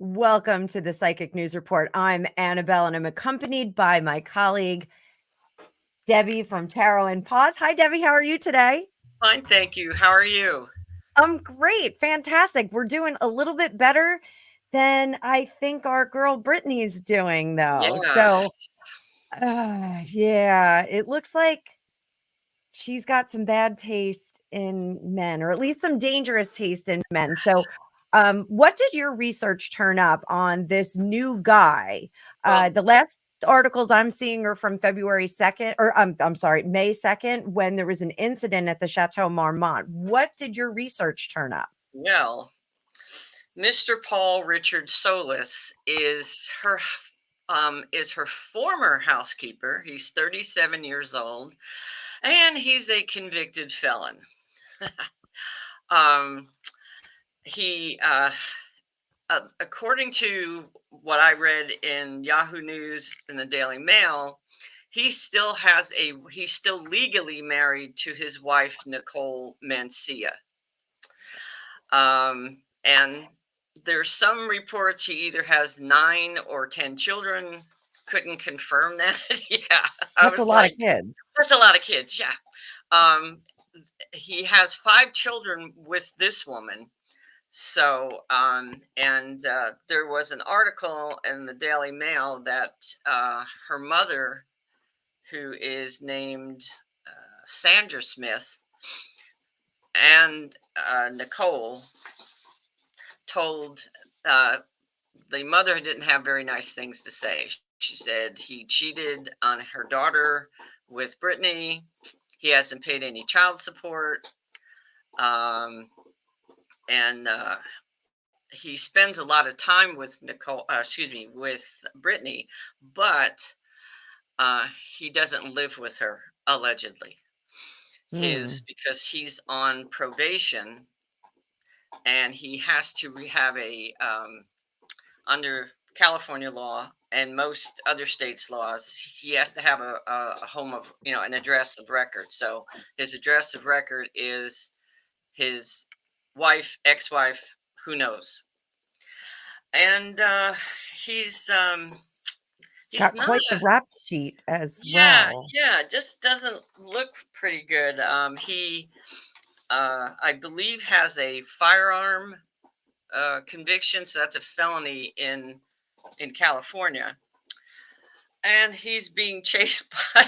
Welcome to the Psychic News Report. I'm Annabelle and I'm accompanied by my colleague, Debbie from Tarot and Pause. Hi, Debbie. How are you today? Fine, thank you. How are you? I'm great. Fantastic. We're doing a little bit better than I think our girl Brittany's doing, though. Yeah. So, yeah, it looks like she's got some bad taste in men, or at least some dangerous taste in men. So, what did your research turn up on this new guy? Well, The last articles I'm seeing are from February 2nd, or I'm sorry, May 2nd, when there was an incident at the Chateau Marmont. What did your research turn up? well, Mr. Paul Richard Solis is her former housekeeper. He's 37 years old, and he's a convicted felon. um, he, according to what I read in Yahoo News and the Daily Mail, he's still legally married to his wife Nicole Mencia. And there's some reports he either has 9 or 10 children. Couldn't confirm that. Yeah, I That's a was lot of like, kids. that's a lot of kids. Yeah. Um, he has 5 children with this woman. So, there was an article in the Daily Mail that her mother, who is named Sandra Smith, and Nicole told the mother didn't have very nice things to say. She said he cheated on her daughter with Brittany. He hasn't paid any child support. Um, and he spends a lot of time with with Brittany, but he doesn't live with her, allegedly. Hmm. Because he's on probation and he has to have under California law and most other states' laws, he has to have a home of, an address of record. So his address of record is his wife, ex-wife, who knows. And he's he's Got not quite the a rap sheet as yeah, well. yeah, just doesn't look pretty good. He I believe has a firearm conviction, so that's a felony in California. And he's being chased by,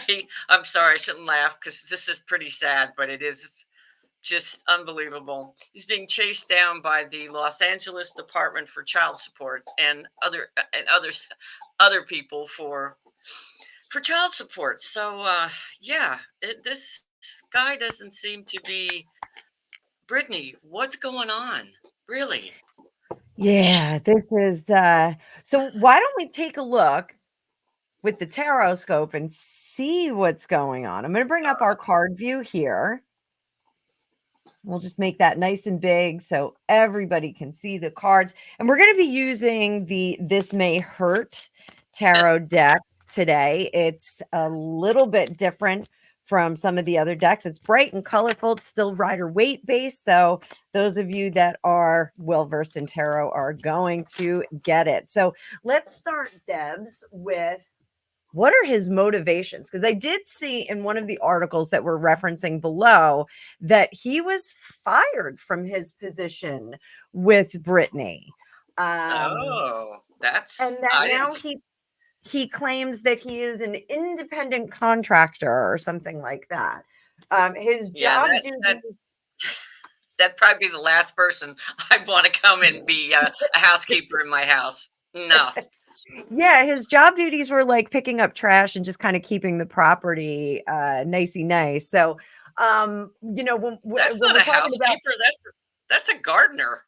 I'm sorry, I shouldn't laugh because this is pretty sad, but it is just unbelievable. He's being chased down by the Los Angeles Department for Child Support and other people for child support. So yeah, this guy doesn't seem to be. Brittany, what's going on? Really? Yeah, this is so why don't we take a look with the tarot scope and see what's going on. I'm going to bring up our card view here. We'll just make that nice and big so everybody can see the cards. And we're going to be using the This May Hurt tarot deck today. It's a little bit different from some of the other decks. It's bright and colorful. It's still Rider-Waite based. So those of you that are well versed in tarot are going to get it. So let's start, Debs, with what are his motivations? Because I did see in one of the articles that we're referencing below that he was fired from his position with Brittany. Um, Oh, and that's that I didn't. now he claims that he is an independent contractor or something like that. His Yeah, job that duties that'd probably be the last person I'd want to come and be a housekeeper in my house. No, yeah, his job duties were like picking up trash and just kind of keeping the property nicey nice. So that's when not we're a talking about housekeeper. That's a gardener.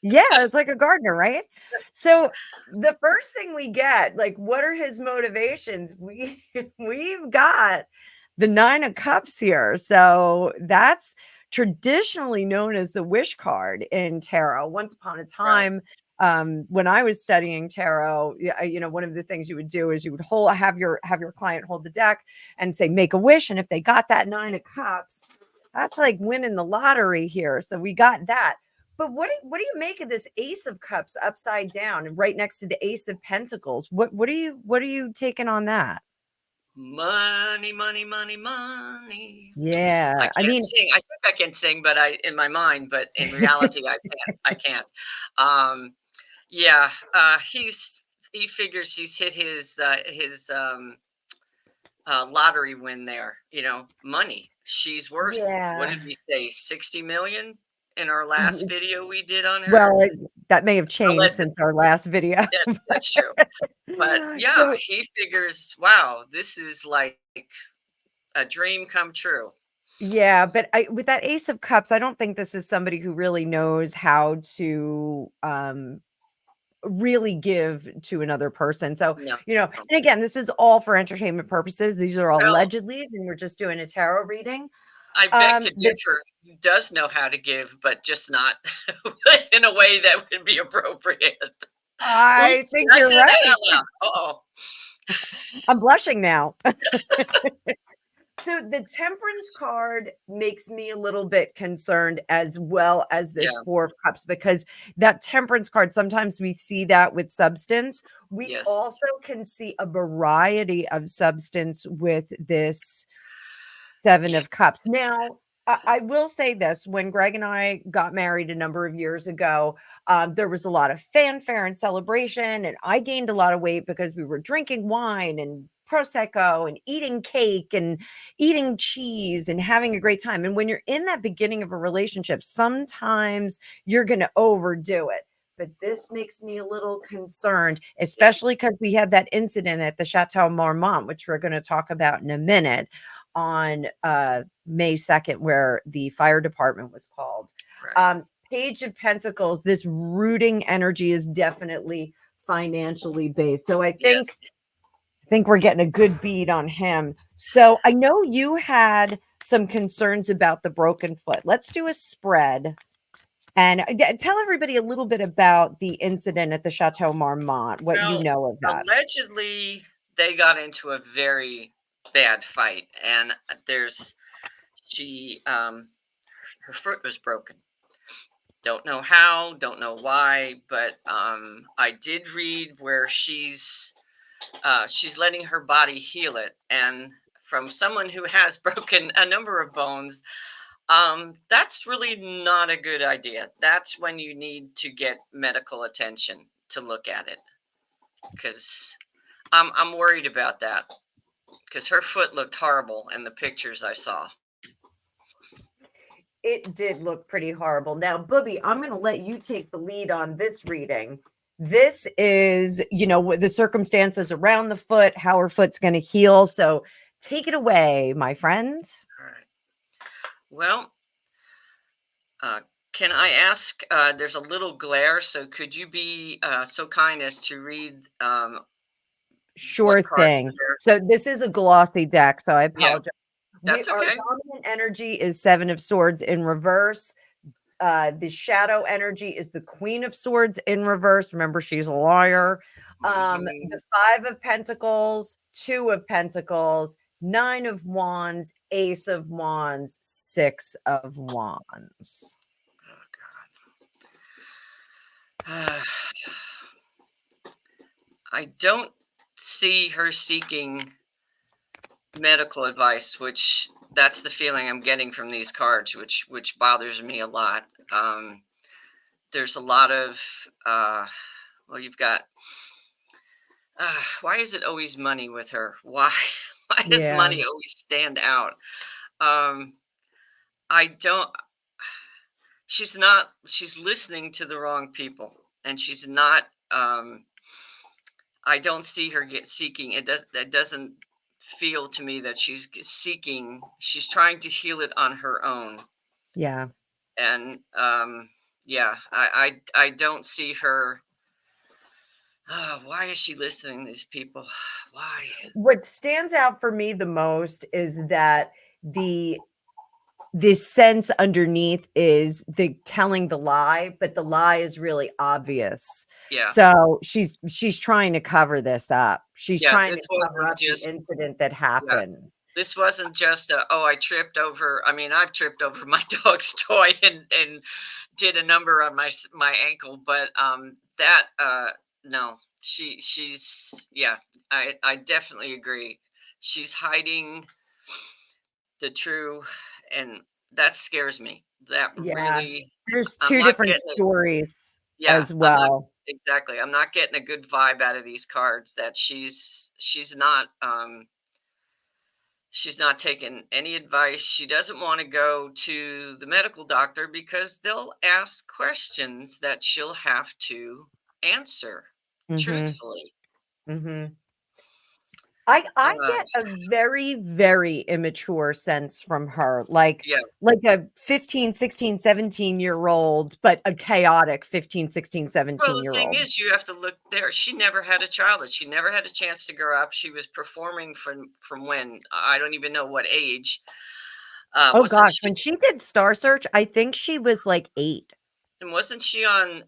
yeah, it's like a gardener, right? So the first thing we get, like, what are his motivations? We've got the 9 of cups here. So that's traditionally known as the wish card in tarot. Once upon a Right. time, when I was studying tarot, one of the things you would do is you would have your client hold the deck and say, make a wish. And if they got that 9 of cups, that's like winning the lottery here. So we got that. But what do you make of this Ace of Cups upside down and right next to the Ace of Pentacles? What are you taking on that? Money, money, money, money. I Yeah. I can't mean, sing. I think I can sing, but I in my mind, but in reality, I can't. I can't. Um, yeah, he figures he's hit his lottery win there. You know, money. She's worth, what yeah. did we say, 60 million in our last video we did on her? Well, that may have changed Allegedly, since our last video. that's true. But yeah, So he figures, wow, this is like a dream come true. yeah, but I with that Ace of Cups, I don't think this is somebody who really knows how to really give to another person. So, No, no. and again, this is all for entertainment purposes. These are Well, allegedly, and we're just doing a tarot reading. I beg to The differ. He does know how to give, but just not in a way that would be appropriate. I Oops, think did I you're say that right. out loud? Uh-oh. I'm blushing now. So the temperance card makes me a little bit concerned as well as this Yeah, four of cups because that temperance card, sometimes we see that with substance. We yes, also can see a variety of substance with this Seven yeah, of Cups. Now, I will say this, when Greg and I got married a number of years ago, there was a lot of fanfare and celebration, and I gained a lot of weight because we were drinking wine and prosecco and eating cake and eating cheese and having a great time. And when you're in that beginning of a relationship, sometimes you're going to overdo it. But this makes me a little concerned, yeah, especially because we had that incident at the Chateau Marmont, which we're going to talk about in a minute, on May 2nd, where the fire department was called. right. Page of Pentacles, this rooting energy is definitely financially based. So Yes. I think we're getting a good beat on him. So I know you had some concerns about the broken foot. Let's do a spread and tell everybody a little bit about the incident at the Chateau Marmont, what you Well, know of that. allegedly, they got into a very bad fight, and there's she her foot was broken. Don't know how, don't know why, but I did read where she's letting her body heal it, and from someone who has broken a number of bones, that's really not a good idea. That's when you need to get medical attention to look at it, because I'm worried about that, because her foot looked horrible in the pictures I saw. It did look pretty horrible. Now, Booby, I'm going to let you take the lead on this reading. This is, what the circumstances around the foot, how her foot's going to heal. So take it away, my friend. All right. Well, uh, can I ask? There's a little glare, so could you be so kind as to read Sure what cards are thing. there? So this is a glossy deck, so I Yeah, apologize. that's Our okay. dominant energy is Seven of Swords in reverse. The shadow energy is the Queen of Swords in reverse. Remember, she's a lawyer. Mhm. The Five of Pentacles, Two of Pentacles, Nine of Wands, Ace of Wands, Six of Wands. Oh, I don't see her seeking medical advice, which that's the feeling I'm getting from these cards, which bothers me a lot. There's a lot of well, you've got why is it always money with her? Why why does Yeah. money always stand out? Um, I don't. She's listening to the wrong people, and she's not. I don't see her get seeking. That doesn't feel to me that seeking. She's trying to heal it on her own, Yeah. and yeah, I don't see her. Why is she listening to these people? Why? What stands out for me the most is that the this sense underneath is the telling the lie, but the lie is really obvious. Yeah, So she's trying to cover this up. She's yeah. trying to This cover wasn't up the just. incident that Yeah, happened. This wasn't just I tripped over. I mean, I've tripped over my dog's toy and did a number on my ankle, but that no, she's yeah, I definitely agree. She's hiding the true, and that scares me. That Yeah. really, There's I'm 2 not different getting it. stories Yeah, as I'm not well. exactly. I'm not getting a good vibe out of these cards that she's not taking any advice. She doesn't want to go to the medical doctor because they'll ask questions that she'll have to answer Mhm. truthfully. Mhm. I Uh, get a very, very immature sense from her, yeah. like a 15, 16, 17-year-old, but a chaotic 15, 16, Well, the thing 17-year-old. is, you have to look there. She never had a childhood. She never had a chance to grow up. She was performing from when I don't even know what age. Oh Wasn't gosh, she? when she did Star Search, I think she was like 8. And wasn't she on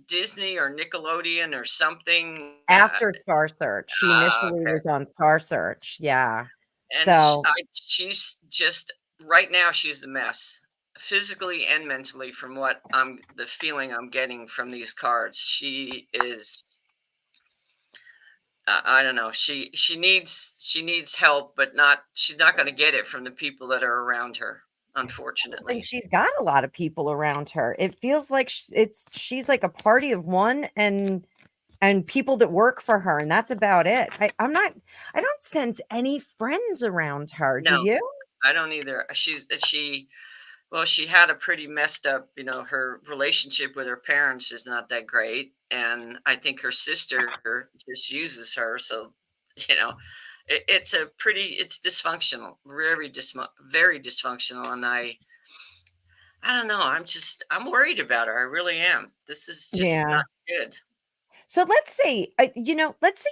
Disney or Nickelodeon or something? After Star Search, she initially Okay. was on Star Search, yeah. And So, she's just right now. She's a mess, physically and mentally. From what the feeling I'm getting from these cards, she is. I don't know. She needs help, but not. She's not going to get it from the people that are around her. and Unfortunately, she's got a lot of people around her. It feels like she's like a party of one and people that work for her, and that's about it. I don't sense any friends around her. Do no, you? I don't either. Well, she had a pretty messed up, her relationship with her parents is not that great. And I think her sister just uses her. So, you know, it's dysfunctional, very dysfunctional. And I don't know. I'm worried about her. I really am. This is just Yeah. not good. So let's see, let's see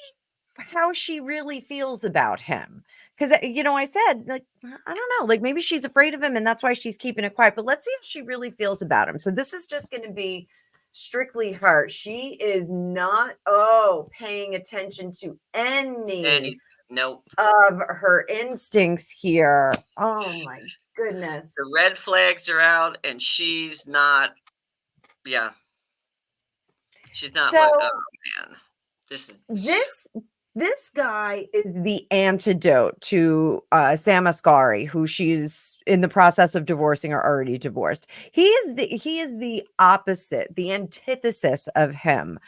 how she really feels about him. Because, I said, like, I don't know, like maybe she's afraid of him and that's why she's keeping it quiet. But let's see if she really feels about him. So this is just going to be strictly her. She is not, paying attention to any Anything. Nope. of her instincts here. Oh my The goodness. red flags are out and she's not, yeah, she's not, So man, this is, This this guy is the antidote to Sam Asghari, who she's in the process of divorcing or already divorced. He is the opposite, the antithesis of him.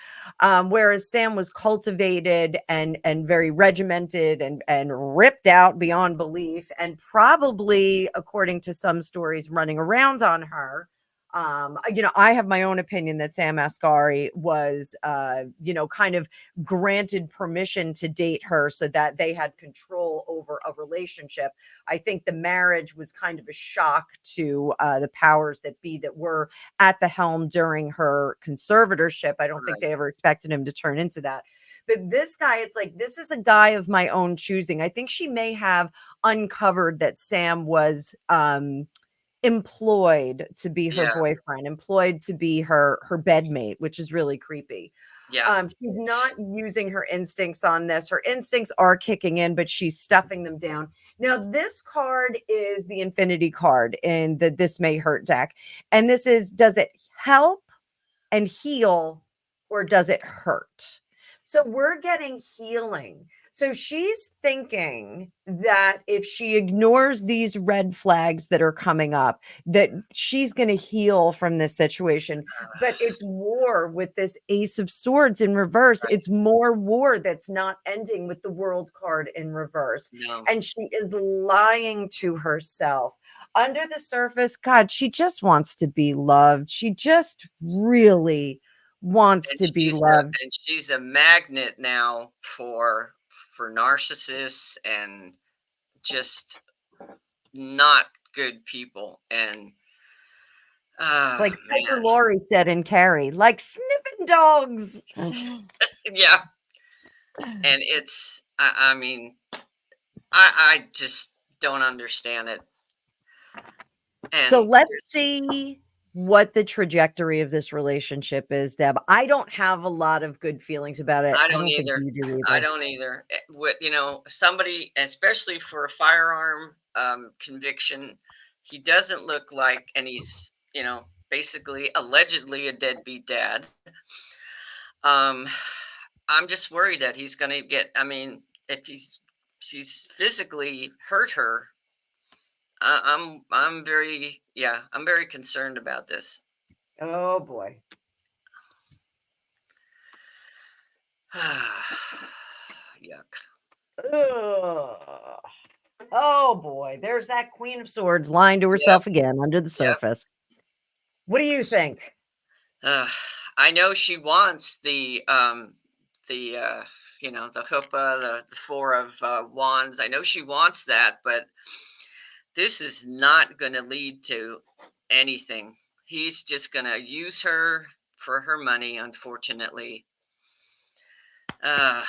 Whereas Sam was cultivated and very regimented and ripped out beyond belief, and probably, according to some stories running around on her, I have my own opinion that Sam Asghari was, kind of granted permission to date her so that they had control over a relationship. I think the marriage was kind of a shock to the powers that be that were at the helm during her conservatorship. I don't think right. they ever expected him to turn into that. But this guy, it's like, this is a guy of my own choosing. I think she may have uncovered that Sam was employed to be her Yeah. boyfriend, employed to be her bedmate, which is really creepy. Yeah. She's not using her instincts on this. Her instincts are kicking in, but she's stuffing them down. Now, this card is the Infinity card in the This May Hurt deck. And this is, does it help and heal, or does it hurt? So we're getting healing. So she's thinking that if she ignores these red flags that are coming up, that she's going to heal from this situation. But it's war with this Ace of Swords in reverse. Right. It's more war that's not ending with the World card in reverse. No. And she is lying to herself. Under the surface, God, she just wants to be loved. She just really wants And to be she's a loved. and she's a magnet now for narcissists and just not good people. And It's like Piper man. Laurie said in Carrie, like sniffing dogs. Yeah. And I mean, I just don't understand it. So And let's see what the trajectory of this relationship is, Deb. I don't have a lot of good feelings about it. I I don't don't think either. you do I either. don't either. What somebody, especially for a firearm conviction, he doesn't look like, and he's basically allegedly a deadbeat dad. Um, I'm just worried that he's going to get. I mean, if she's physically hurt her, I'm very I'm very concerned about this. Oh boy. Yuck. Ugh. Oh boy, there's that Queen of Swords lying to Yep. herself again under the Yep. surface. What do you think? Uh, I know she wants the the chuppah, the four of wands. I know she wants that, but this is not going to lead to anything. He's just going to use her for her money, unfortunately. Uh,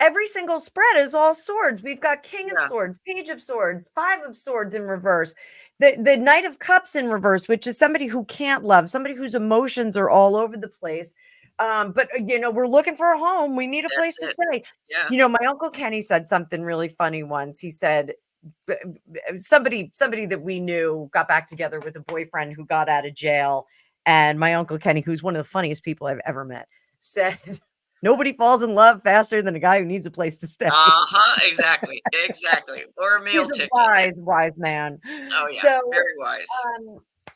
Every single spread is all swords. We've got King of yeah, Swords, Page of Swords, Five of Swords in reverse, the Knight of Cups in reverse, which is somebody who can't love, somebody whose emotions are all over the place. But we're looking for a home. We need a place that's to it. stay. Yeah. My Uncle Kenny said something really funny once. He said, somebody that we knew got back together with a boyfriend who got out of jail, and my Uncle Kenny, who's one of the funniest people I've ever met, said nobody falls in love faster than a guy who needs a place to stay. Uh-huh. Exactly. Exactly. Or a meal He's a ticket. wise man. Oh yeah. So Very wise.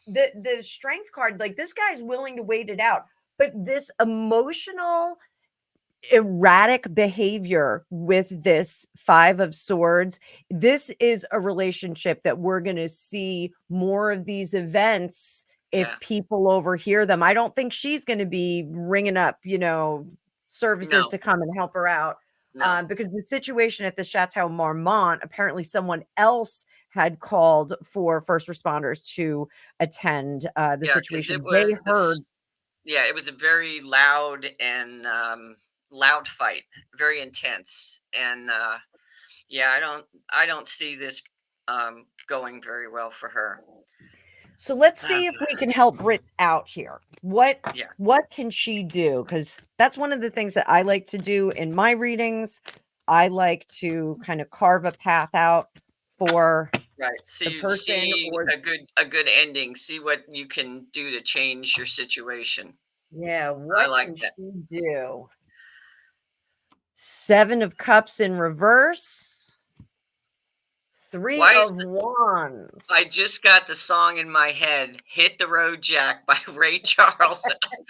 the strength card, like, this guy's willing to wait it out, but this emotional erratic behavior with this Five of Swords, this is a relationship that we're going to see more of these events Yeah. if people overhear them. I don't think she's going to be ringing up, services No. to come and help her out. No. Because the situation at the Chateau Marmont, apparently someone else had called for first responders to attend the Yeah, because it situation. They heard. was yeah, it was a very loud and loud fight, very intense, and yeah, I don't see this going very well for her. So let's Uh, see if we can help Brit out here. What yeah, what can she do? Because that's one of the things that I like to do in my readings. I like to kind of carve a path out for right. the person See or a good ending. See what you can do to change your situation. yeah, I what like can she that. do? Seven of Cups in reverse, Three Why of is I Wands. just got the song in my head, "Hit the Road Jack" by Ray Charles.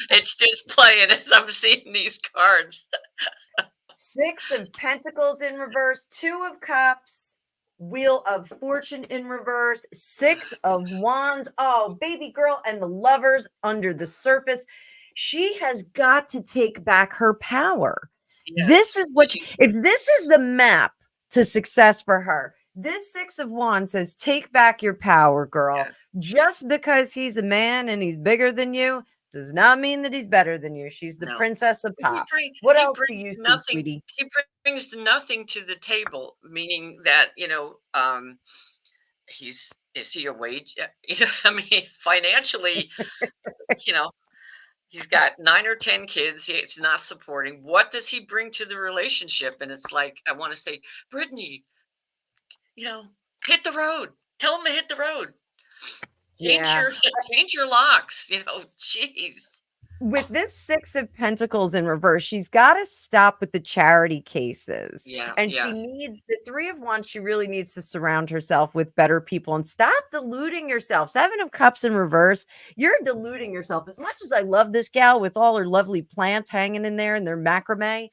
It's just playing as I'm seeing these cards. Six of Pentacles in reverse, Two of Cups, Wheel of Fortune in reverse, Six of Wands. Oh, baby girl, and the Lovers under the surface. She has got to take back her power. This Yes, is what, if this is the map to success for her, this Six of Wands says, take back your power, girl. yeah. Just because he's a man and he's bigger than you does not mean that he's better than you. She's the No. princess of He pop. bring What he else do brings you see, nothing sweetie? he brings nothing to the table, meaning that, is he a wage I mean, financially, you know, he's got 9 or 10 kids, he's not supporting. What does he bring to the relationship? And it's like, I wanna say, "Brittany, you know, hit the road. Tell him to hit the road. Change Yeah. your change your locks," jeez. With this Six of Pentacles in reverse, she's got to stop with the charity cases. Yeah, And she yeah. needs the Three of Wands. She really needs to surround herself with better people and stop deluding yourself. Seven of Cups in reverse, you're deluding yourself. As much as I love this gal with all her lovely plants hanging in there and their macrame,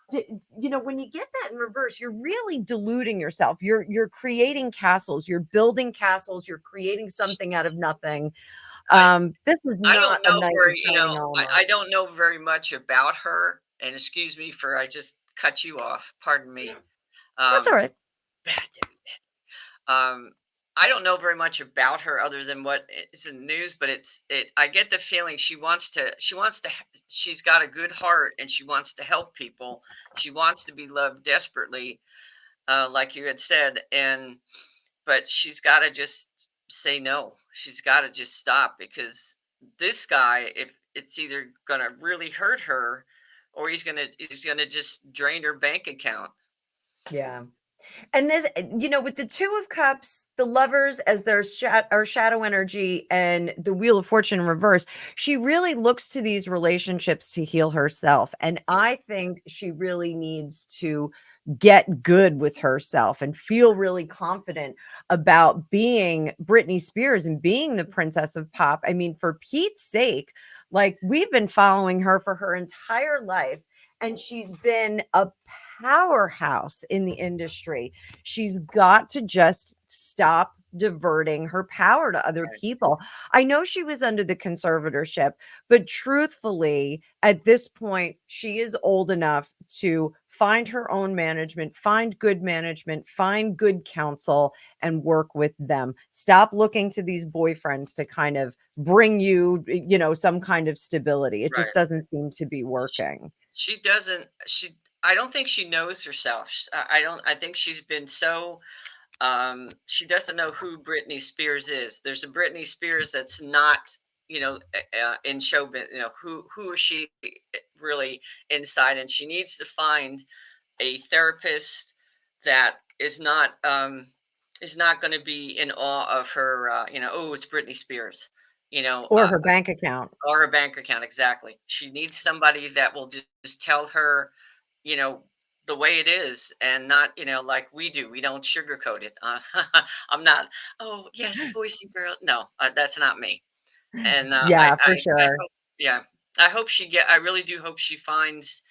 when you get that in reverse, you're really deluding yourself. You're creating castles, you're building castles, you're creating something out of nothing. I This is I not don't a know knight in very shining armor. I don't know very much about her, and excuse me for I just cut you off, pardon me. That's all Um, right. bad, Debbie, bad. I don't know very much about her other than what is in the news, but I get the feeling she's got a good heart and she wants to help people. She wants to be loved desperately, like you had said, but she's got to just say no. She's got to just stop, because this guy, if it's either going to really hurt her, or he's going to just drain her bank account. Yeah. And this, with the Two of Cups, the Lovers as their shadow energy, and the Wheel of Fortune in reverse, she really looks to these relationships to heal herself. And I think she really needs to get good with herself and feel really confident about being Britney Spears and being the princess of pop. I mean, for Pete's sake, like, we've been following her for her entire life, and she's been a powerhouse in the industry. She's got to just stop diverting her power to other Right. people. I know she was under the conservatorship, but truthfully, at this point, she is old enough to find her own management, find good counsel, and work with them. Stop looking to these boyfriends to kind of bring you, some kind of stability. It just Right. doesn't seem to be She, working. she doesn't. I don't think she knows herself. I don't. I think she's been so. She doesn't know who Britney Spears is. There's a Britney Spears that's not, in showbiz. Who is she really inside? And she needs to find a therapist that is not going to be in awe of her. Oh, it's Britney Spears. You know, Or uh, her bank account. or her bank account, exactly. She needs somebody that will just tell her, you know, the way it is, and not, like we do. We don't sugarcoat it. I'm not. Oh yes, boise girl. No, that's not me. And Yeah, for I sure. hope, yeah, I hope she get. I really do hope she finds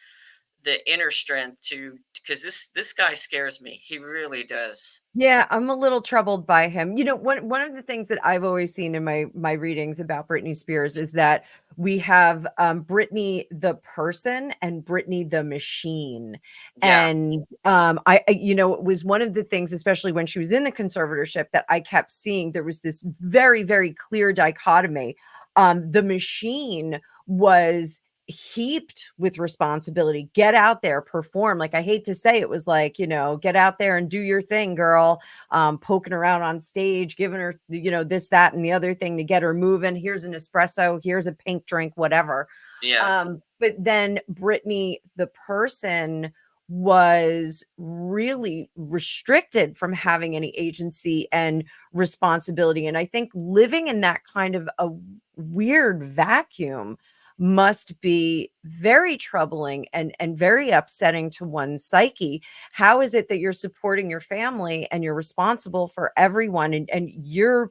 the inner strength to, because this guy scares me. He really does. Yeah, I'm a little troubled by him. One of the things that I've always seen in my readings about Britney Spears is that we have Britney the person and Britney the machine. Yeah, And it was one of the things, especially when she was in the conservatorship, that I kept seeing. There was this very, very clear dichotomy. The machine was heaped with responsibility. Get out there, perform. Like, I hate to say, it was like, get out there and do your thing, girl. Poking around on stage, giving her, this, that, and the other thing to get her moving. Here's an espresso, here's a pink drink, whatever. yeah, But then Brittany the person was really restricted from having any agency and responsibility. And I think living in that kind of a weird vacuum must be very troubling and very upsetting to one's psyche. How is it that you're supporting your family and you're responsible for everyone, and your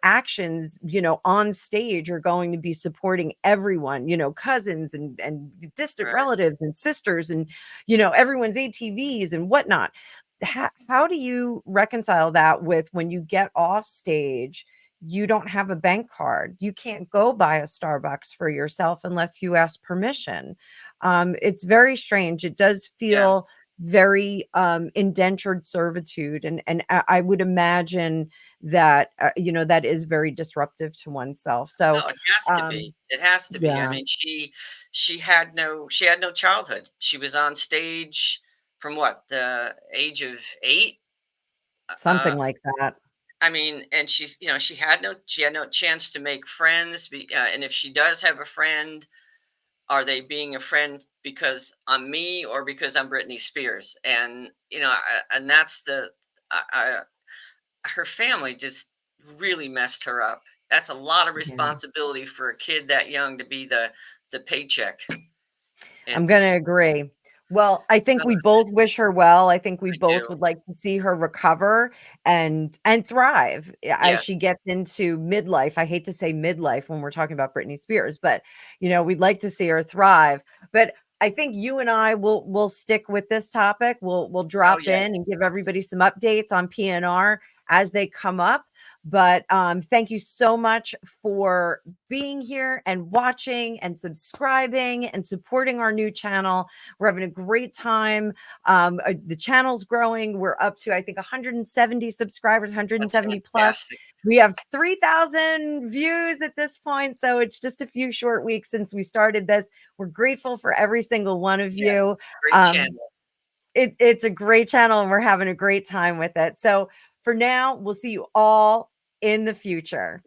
actions, on stage, are going to be supporting everyone, cousins and distant right, relatives and sisters, and everyone's ATVs and whatnot. How do you reconcile that with, when you get off stage, you don't have a bank card. You can't go buy a Starbucks for yourself unless you ask permission. It's very strange. It does yeah. feel very indentured servitude, and I would imagine that that is very disruptive to oneself. So, No, it has to be. It has to be. I yeah, mean, she had no childhood. She was on stage from what, the age of 8? Uh, something like that. I mean, and she had no chance to make friends. And if she does have a friend, are they being a friend because I'm me, or because I'm Britney Spears? And and that's her family just really messed her up. That's a lot of Yeah. responsibility for a kid that young to be the paycheck. I'm gonna It's agree. Well, I think we I both wish her well. I think we both do. would like to see her recover and thrive as Yes. she gets into midlife. I hate to say midlife when we're talking about Britney Spears, but we'd like to see her thrive. But I think you and I will stick with this topic. We'll Oh, drop in yes. and give everybody some updates on PNR as they come up. But thank you so much for being here and watching and subscribing and supporting our new channel. We're having a great time. The channel's growing. We're up to, I think, 170 subscribers, That's 170 plus. fantastic. We have 3,000 views at this point. So it's just a few short weeks since we started this. We're grateful for every single one of you. Yes. Great Um, channel. it's a great channel and we're having a great time with it. So for now, we'll see you all in the future.